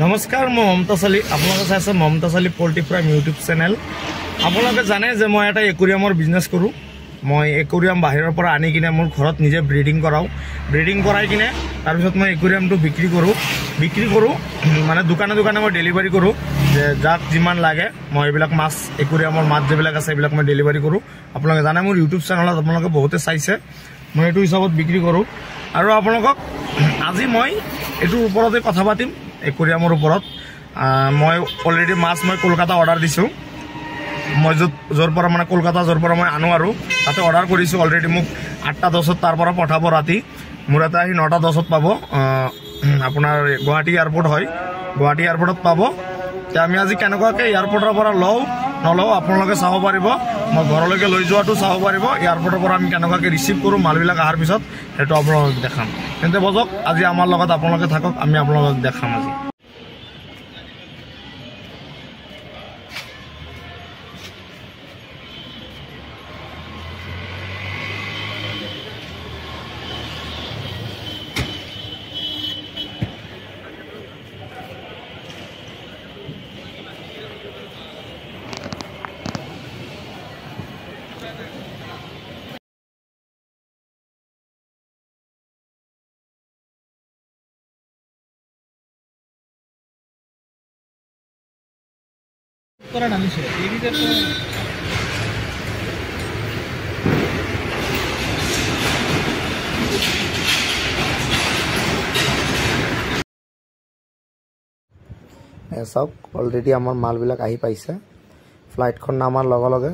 নমস্কাৰ, মই মমতা চালি। আপোনালোকে চাইছে মমতা চালি পল্ট্ৰি ফাৰ্ম ইউটিউব চেনেল। আপোনালোকে জানে যে মই এটা একুৰিয়ামৰ বিজনেছ কৰোঁ। মই একুৰিয়াম বাহিৰৰ পৰা আনি কিনে মোৰ ঘৰত নিজে ব্ৰিডিং কৰাওঁ। ব্ৰিডিং কৰাই কিনে তাৰপিছত মই একুৰিয়ামটো বিক্ৰী কৰোঁ মানে দোকানে দোকানে মই ডেলিভাৰী কৰোঁ। যে যাক যিমান লাগে মই এইবিলাক মাছ, একুৰিয়ামৰ মাছ যিবিলাক আছে এইবিলাক মই ডেলিভাৰী কৰোঁ। আপোনালোকে জানে মোৰ ইউটিউব চেনেলত আপোনালোকে বহুতে চাইছে, মই এইটো হিচাপত বিক্ৰী কৰোঁ। আৰু আপোনালোকক আজি মই এইটোৰ ওপৰতে কথা পাতিম। একুৰিয়ামৰ ওপৰত মই অলৰেডি মাছ মই কলকাতা অৰ্ডাৰ দিছোঁ। মই য'ৰ পৰা মানে কলকাতা য'ৰ পৰা মই আনো আৰু তাতে অৰ্ডাৰ কৰিছোঁ। অলৰেডি মোক 8টা 10ত তাৰ পৰা পঠাব ৰাতি। মোৰ ইয়াতে আহি 9টা 10ত পাব। আপোনাৰ গুৱাহাটী এয়াৰপৰ্ট হয়, গুৱাহাটী এয়াৰপৰ্টত পাব। এতিয়া আমি আজি কেনেকুৱাকৈ এয়াৰপৰ্টৰ পৰা নলওঁ আপোনালোকে চাব পাৰিব। মই ঘৰলৈকে লৈ যোৱাটো চাব পাৰিব। এয়াৰপৰ্টৰ পৰা আমি কেনেকুৱাকৈ ৰিচিভ কৰোঁ মালবিলাক অহাৰ পিছত সেইটো আপোনালোকক দেখাম। তেন্তে বজক আজি আমাৰ লগত আপোনালোকে থাকক, আমি আপোনালোকক দেখাম আজি। কৰা নামিছে এই ভিতৰে তো চাওক অলৰেডি আমাৰ মালবিলাক আহি পাইছে। ফ্লাইটখন নামাৰ লগে লগে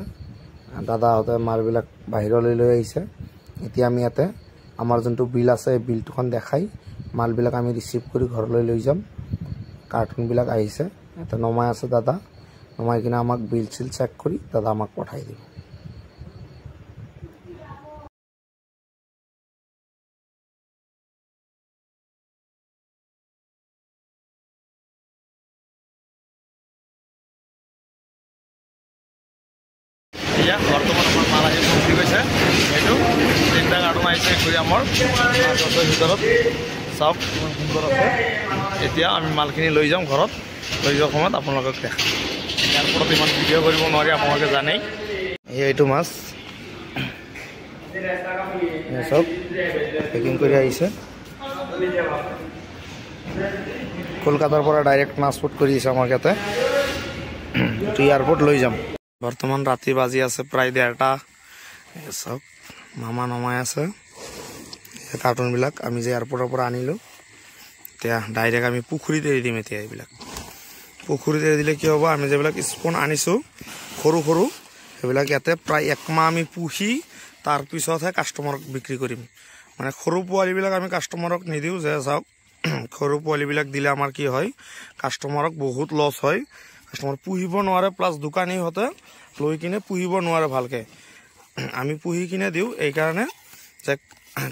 দাদাহঁতে মালবিলাক বাহিৰলৈ লৈ আহিছে। এতিয়া আমি ইয়াতে আমাৰ যোনটো বিল আছে এই বিলটোখন দেখাই মালবিলাক আমি ৰিচিভ কৰি ঘৰলৈ লৈ যাম। কাৰ্টুনবিলাক আহিছে, ইয়াতে নমাই আছে দাদা। নমাই কিনে আমাক বিল চিল চেক কৰি দাদা আমাক পঠাই দিব। এয়া বৰ্তমান আমাৰ মাল আহি পহুঁচি গৈছে। এইটো 3টা কাৰ্টুন আহিছে একুৰিয়ামৰ মাছৰ ভিতৰত। চাওক কিমান সুন্দৰ আছে। এতিয়া আমি মালখিনি লৈ যাম ঘৰত। লৈ যোৱাৰ সময়ত আপোনালোকক দেখাম। ইয়াৰ ওপৰত ইমান ভিডিঅ' কৰিব নোৱাৰি, আপোনালোকে জানেই। এইটো মাছ চব পেকিং কৰি আহিছে। কলকাতাৰ পৰা ডাইৰেক্ট ট্ৰান্সপৰ্ট কৰি দিছে আমাক ইয়াতে। এইটো এয়াৰপৰ্ট লৈ যাম। বৰ্তমান ৰাতি বাজি আছে প্ৰায় 1:30। চাওক মামা নমাই আছে কাৰ্টুনবিলাক আমি যে এয়াৰপৰ্টৰ পৰা আনিলোঁ। এতিয়া ডাইৰেক্ট আমি পুখুৰীত এৰি দিম। এতিয়া এইবিলাক পুখুৰীত এৰি দিলে কি হ'ব, আমি যিবিলাক স্পন আনিছোঁ সৰু সৰু সেইবিলাক ইয়াতে প্ৰায় 1 মাহ আমি পুহি তাৰপিছতহে কাষ্টমাৰক বিক্ৰী কৰিম। মানে সৰু পোৱালিবিলাক আমি কাষ্টমাৰক নিদিওঁ। যে চাওক সৰু পোৱালিবিলাক দিলে আমাৰ কি হয়, কাষ্টমাৰক বহুত লছ হয়। কাষ্টমাৰ পুহিব নোৱাৰে, প্লাছ দোকানীহঁতে লৈ কিনে পুহিব নোৱাৰে ভালকৈ। আমি পুহি কিনে দিওঁ এইকাৰণে যে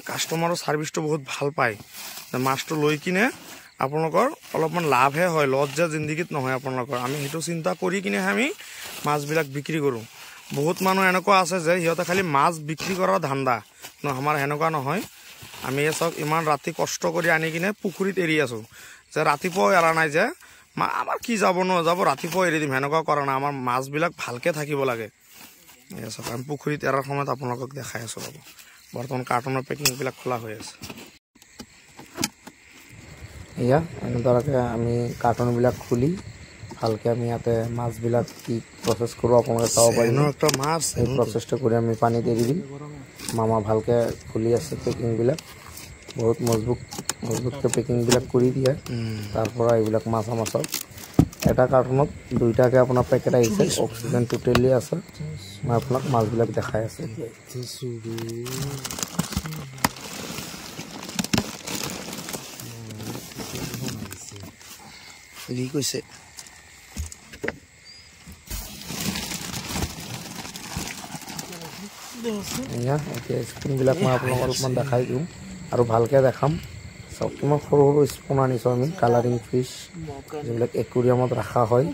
কাষ্টমাৰৰ ছাৰ্ভিচটো বহুত ভাল পায়। মাছটো লৈ কিনে আপোনালোকৰ অলপমান লাভহে হয়, লছ যে জিন্দগীত নহয় আপোনালোকৰ। আমি সেইটো চিন্তা কৰি কিনেহে আমি মাছবিলাক বিক্ৰী কৰোঁ। বহুত মানুহ এনেকুৱা আছে যে সিহঁতে খালি মাছ বিক্ৰী কৰাৰ ধান্দা। আমাৰ সেনেকুৱা নহয়। আমি চাওক ইমান ৰাতি কষ্ট কৰি আনি কিনে পুখুৰীত এৰি আছোঁ। যে ৰাতিপুৱাও এৰা নাই যে আমাৰ কি যাব নাযাব ৰাতিপুৱা এৰি দিম, সেনেকুৱা কৰা নাই। আমাৰ মাছবিলাক ভালকৈ থাকিব লাগে। চাওক আমি পুখুৰীত এৰাৰ সময়ত আপোনালোকক দেখাই আছোঁ। ৰ'ব, বৰ্তমান কাৰ্টুনৰ পেকিংবিলাক খোলা হৈ আছে। এয়া এনেদৰে আমি কাৰ্টুনবিলাক খুলি ভালকৈ আমি ইয়াতে মাছবিলাক কি প্ৰচেছ কৰোঁ আপোনালোকে চাব পাৰিব। একটা মাছ এই প্ৰচেছটো কৰি আমি পানীত এৰি দিম। মামা ভালকৈ খুলি আছে পেকিংবিলাক, বহুত মজবুতকৈ পেকিংবিলাক কৰি দিয়ে। তাৰ পৰা এইবিলাক মাছ এটা কাৰ্টুনত 2টাকৈ আপোনাৰ পেকেট আহিছে। অক্সিজেন টোটেলি আছে। মই আপোনাক মাছবিলাক দেখাই আছোঁ। কৈছে এতিয়া স্পুনবিলাক মই আপোনাক অলপমান দেখাই দিওঁ আৰু ভালকৈ দেখাম। চাওক কিমান সৰু সৰু স্পুন আনিছোঁ আমি, কালাৰিং ফিছ যিবিলাক একুৰিয়ামত ৰখা হয়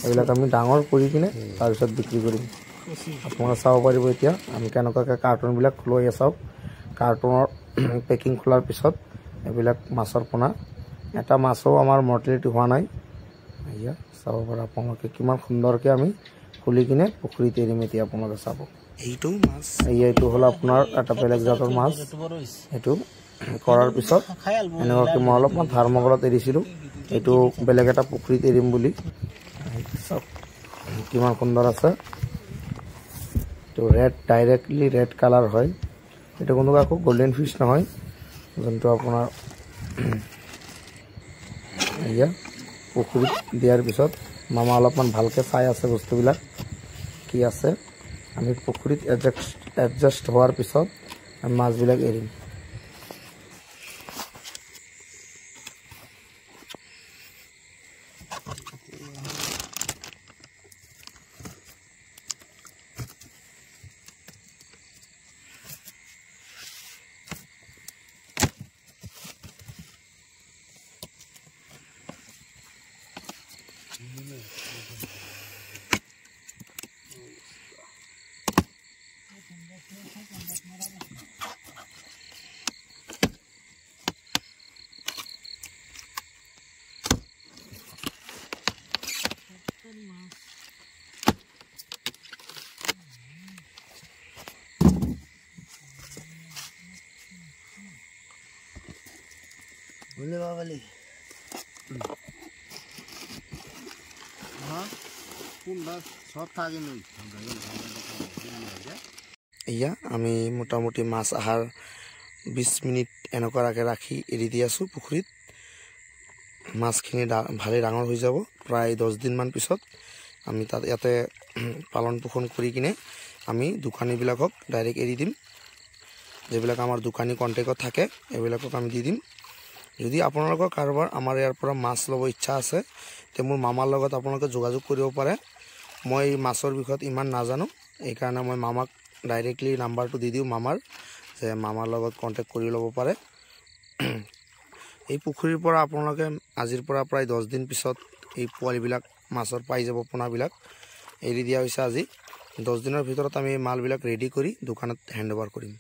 এইবিলাক আমি ডাঙৰ কৰি কিনে তাৰপিছত বিক্ৰী কৰিম। আপোনালোকে চাব পাৰিব এতিয়া আমি কেনেকুৱাকৈ কাৰ্টুনবিলাক খোলাই চাওক। কাৰ্টুনৰ পেকিং খোলাৰ পিছত এইবিলাক মাছৰ পোনা এটা মাছো আমাৰ মৰ্টেলিটি হোৱা নাই এয়া চাব পাৰে আপোনালোকে কিমান সুন্দৰকৈ আমি খুলি কিনে পুখুৰীত এৰিম এতিয়া আপোনালোকে চাব এইটো মাছ এইটো হ'ল আপোনাৰ এটা বেলেগ জাতৰ মাছ এইটো কৰাৰ পিছত এনেকুৱাকৈ মই অলপমান থাৰ্মকলত এৰিছিলোঁ এইটো বেলেগ এটা পুখুৰীত এৰিম বুলি চাওক কিমান সুন্দৰ আছে এইটো ৰেড ডাইৰেক্টলি ৰেড কালাৰ হয় এইটো কোনো আকৌ গোল্ডেন ফিছ নহয় যোনটো আপোনাৰ এয়া পুখুৰীত দিয়াৰ পিছত মামা অলপমান ভালকৈ চাই আছে বস্তুবিলাক কি আছে আমি পুখুৰীত এডজাষ্ট হোৱাৰ পিছত আমি মাছবিলাক এৰিম বুঝলে বাবালি এয়া আমি মোটামুটি মাছ আহাৰ 20 মিনিট এনেকুৱাকৈ ৰাখি এৰি দি আছোঁ পুখুৰীত মাছখিনি ভালে ডাঙৰ হৈ যাব প্ৰায় 10 দিনমান পিছত আমি তাত ইয়াতে পালন পোষণ কৰি কিনে আমি দোকানীবিলাকক ডাইৰেক্ট এৰি দিম যিবিলাক আমাৰ দোকানী কণ্টেক্টত থাকে এইবিলাকক আমি দি দিম যদি আপোনালোকৰ কাৰোবাৰ আমাৰ ইয়াৰ পৰা মাছ ল'ব ইচ্ছা আছে তে মোৰ মামাৰ লগত আপোনালোকে যোগাযোগ কৰিব পাৰে মই মাছৰ বিষয়ত ইমান নাজানো এইকাৰণে মই মামাক ডাইৰেক্টলি নাম্বাৰটো দি দিওঁ মামাৰ যে মামাৰ লগত কণ্টেক্ট কৰি ল'ব পাৰে এই পুখুৰীৰ পৰা আপোনালোকে আজিৰ পৰা প্ৰায় 10 দিন পিছত এই পোৱালিবিলাক মাছৰ পাই যাব পোনাবিলাক এৰি দিয়া হৈছে আজি 10 দিনৰ ভিতৰত আমি মালবিলাক ৰেডি কৰি দোকানত হেণ্ড অভাৰ কৰিম